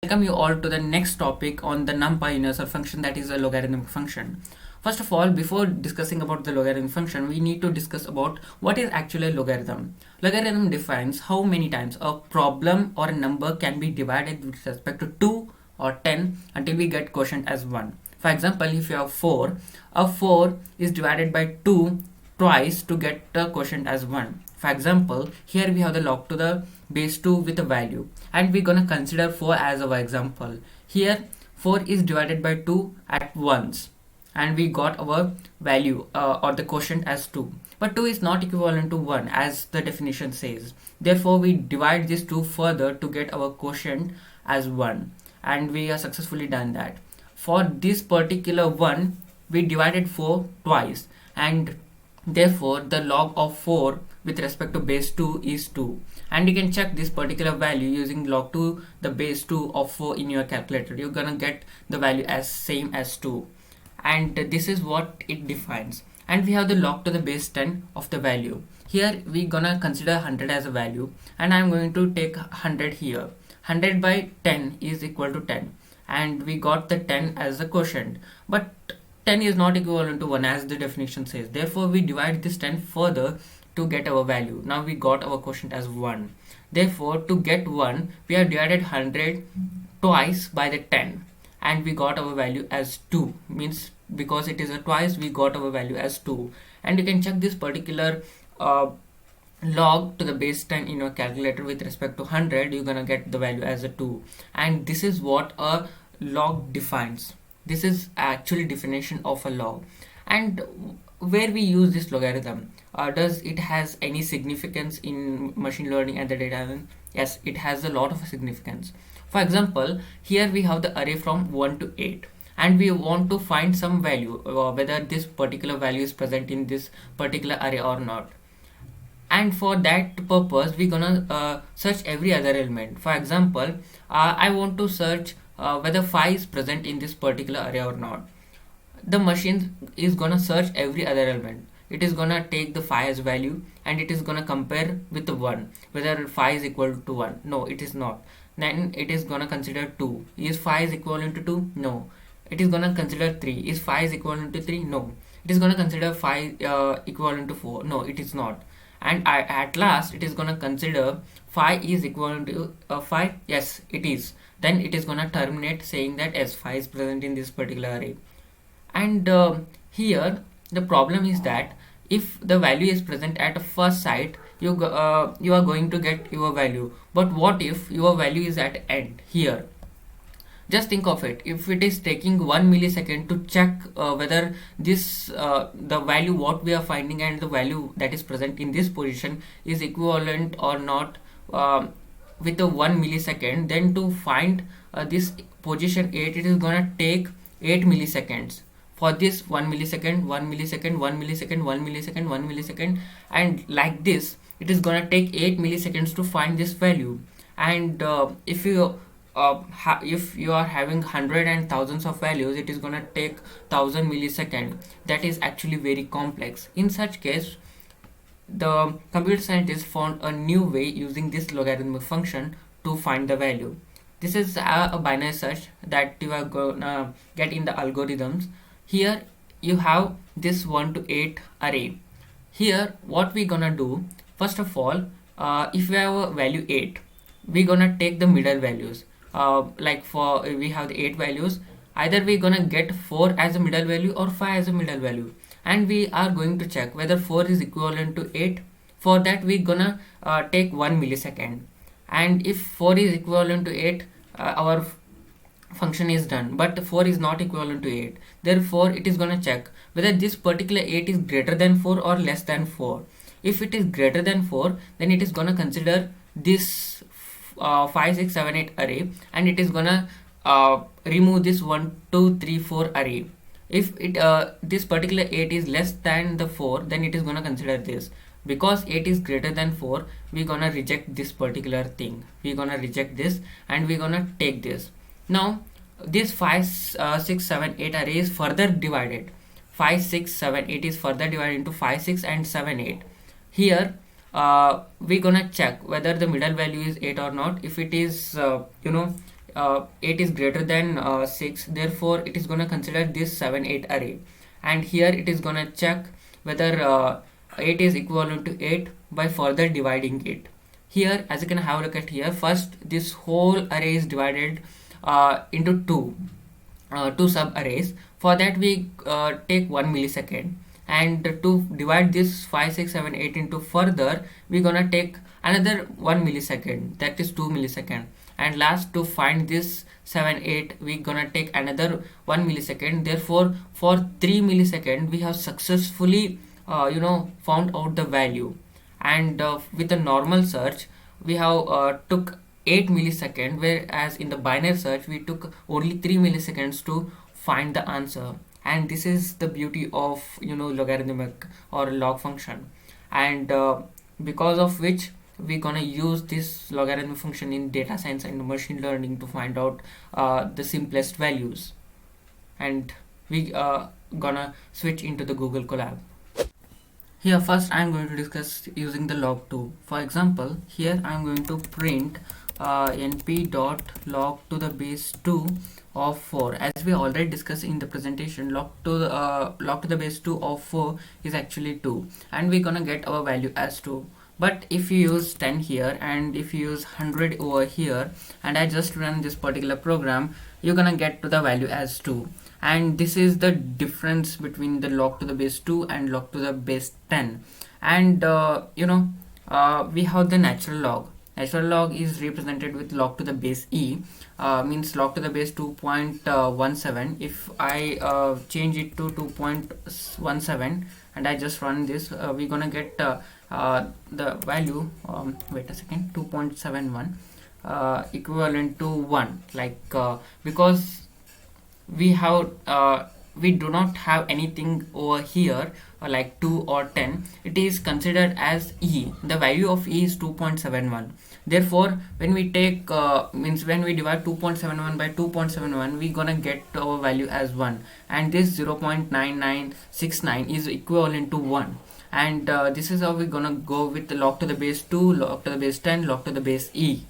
Welcome you all to the next topic on the Numpy Universal function, that is a logarithmic function. First of all, before discussing about the logarithmic function, we need to discuss about what is actually a logarithm. Logarithm defines how many times a problem or a number can be divided with respect to 2 or 10 until we get quotient as 1. For example, if you have 4, a 4 is divided by 2 twice to get the quotient as 1. For example, here we have the log to the base 2 with a value, and we're gonna consider 4 as our example. Here 4 is divided by 2 at once, and we got our value or the quotient as 2. But 2 is not equivalent to 1 as the definition says. Therefore, we divide this 2 further to get our quotient as 1, and we have successfully done that. For this particular one, we divided 4 twice, and therefore the log of 4 with respect to base 2 is 2, and you can check this particular value using log to the base 2 of 4 in your calculator. You're gonna get the value as same as 2, and this is what it defines. And we have the log to the base 10 of the value. Here we gonna consider 100 as a value, and I'm going to take 100 here. 100 by 10 is equal to 10, and we got the 10 as the quotient, but 10 is not equivalent to 1 as the definition says. Therefore, we divide this 10 further to get our value. Now we got our quotient as 1. Therefore, to get 1, we have divided 100 twice by the 10, and we got our value as 2. Means because it is a twice, we got our value as 2. And you can check this particular log to the base 10 in your calculator with respect to 100. You're gonna get the value as a 2, and this is what a log defines. This is actually definition of a log. And where we use this logarithm, does it has any significance in machine learning and the data analysis? Yes, it has a lot of significance. For example, here we have the array from 1 to 8, and we want to find some value, whether this particular value is present in this particular array or not. And for that purpose, we're gonna search every other element. For example, I want to search whether 5 is present in this particular array or not. The machine is gonna search every other element. It is gonna take the 5 as value, and it is gonna compare with the 1 whether 5 is equal to 1. No, it is not. Then it is gonna consider 2. Is 5 is equivalent to 2? No. It is gonna consider 3. Is 5 is equivalent to 3? No. It is gonna consider 5 equivalent to 4. No, it is not. And at last it is gonna consider 5 is equivalent to 5. Yes, it is. Then it is gonna terminate saying that yes, 5 is present in this particular array. And here the problem is that if the value is present at a first site, you are going to get your value. But what if your value is at end here? Just think of it. If it is taking 1 millisecond to check whether this the value what we are finding and the value that is present in this position is equivalent or not with the 1 millisecond, then to find this position 8, it is gonna take 8 milliseconds. For this 1 millisecond, 1 millisecond, 1 millisecond, 1 millisecond, 1 millisecond, and like this, it is gonna take 8 milliseconds to find this value. And if you are having hundred and thousands of values, it is gonna take 1000 milliseconds. That is actually very complex. In such case, the computer scientists found a new way using this logarithmic function to find the value. This is a binary search that you are gonna get in the algorithms. Here you have this 1 to 8 array. Here what we gonna do, first of all, if we have a value 8, we gonna take the middle values. Like for we have the 8 values, either we gonna get 4 as a middle value or 5 as a middle value, and we are going to check whether 4 is equivalent to 8. For that we gonna take 1 millisecond, and if 4 is equivalent to 8, our function is done. But 4 is not equivalent to 8, therefore it is gonna check whether this particular 8 is greater than 4 or less than 4. If it is greater than 4, then it is gonna consider this 5 6 7 8 array, and it is gonna remove this 1 2 3 4 array. If it this particular 8 is less than the 4, then it is gonna consider this. Because 8 is greater than 4, we're gonna reject this particular thing. We're gonna reject this, and we're gonna take this. Now this 5 6 7 8 array is further divided. 5 6 7 8 is further divided into 5 6 and 7 8. Here we're gonna check whether the middle value is 8 or not. If it is 8 is greater than 6, therefore it is gonna consider this 7 8 array, and here it is gonna check whether 8 is equivalent to 8 by further dividing it. Here, as you can have a look at here, first this whole array is divided into two sub arrays. For that we take 1 millisecond, and to divide this 5 6 7 8 into further, we're gonna take another 1 millisecond, that is 2 millisecond, and last to find this 7 8 we're gonna take another 1 millisecond. Therefore for 3 millisecond we have successfully found out the value, and with a normal search we have took 8 millisecond, whereas in the binary search we took only 3 milliseconds to find the answer. And this is the beauty of logarithmic or log function, and because of which we're gonna use this logarithmic function in data science and machine learning to find out the simplest values. And we gonna switch into the Google Colab. Here first I am going to discuss using the log2. For example, here I am going to print np.log to the base 2 of 4. As we already discussed in the presentation, log to the base 2 of 4 is actually 2, and we're gonna get our value as 2. But if you use 10 here and if you use 100 over here, and I just run this particular program, you're gonna get to the value as 2. And this is the difference between the log to the base 2 and log to the base 10. And we have the natural log. Natural log is represented with log to the base e, means log to the base 2.17. If I change it to 2.17 and I just run this, we're gonna get the value, wait a second, 2.71 equivalent to 1, like because we do not have anything over here like 2 or 10. It is considered as e. The value of e is 2.71. Therefore when we take when we divide 2.71 by 2.71, we gonna get our value as 1, and this 0.9969 is equivalent to 1. And this is how we're gonna go with the log to the base 2, log to the base 10, log to the base e.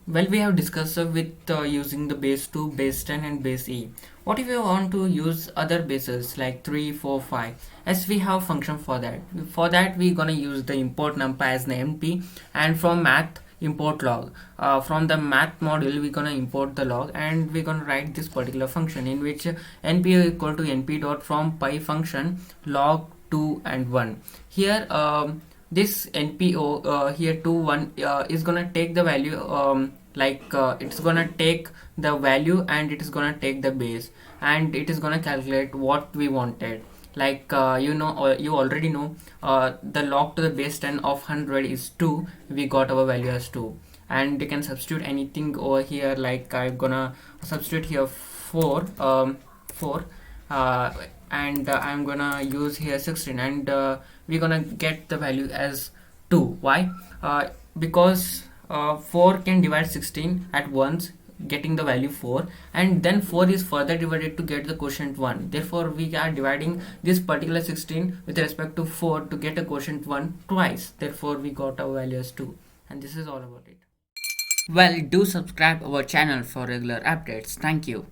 Well, we have discussed with using the base 2, base 10 and base e. What if you want to use other bases like 3, 4, 5? As we have function for that. For that we're gonna use the import numpy as the np, and from math import log. From the math module we're gonna import the log, and we're gonna write this particular function in which np is equal to np.frompyFunc log 2 and 1. Here this npo here 2 1 is gonna take the value, it's gonna take the value and it is gonna take the base, and it is gonna calculate what we wanted. Like you already know the log to the base 10 of 100 is 2. We got our value as 2, and you can substitute anything over here. Like I'm gonna substitute here 4 and I'm gonna use here 16, and we're gonna get the value as 2. Why? Because 4 can divide 16 at once, getting the value 4, and then 4 is further divided to get the quotient 1. Therefore we are dividing this particular 16 with respect to 4 to get a quotient 1 twice. Therefore we got our value as 2, and this is all about it. Well, do subscribe our channel for regular updates. Thank you.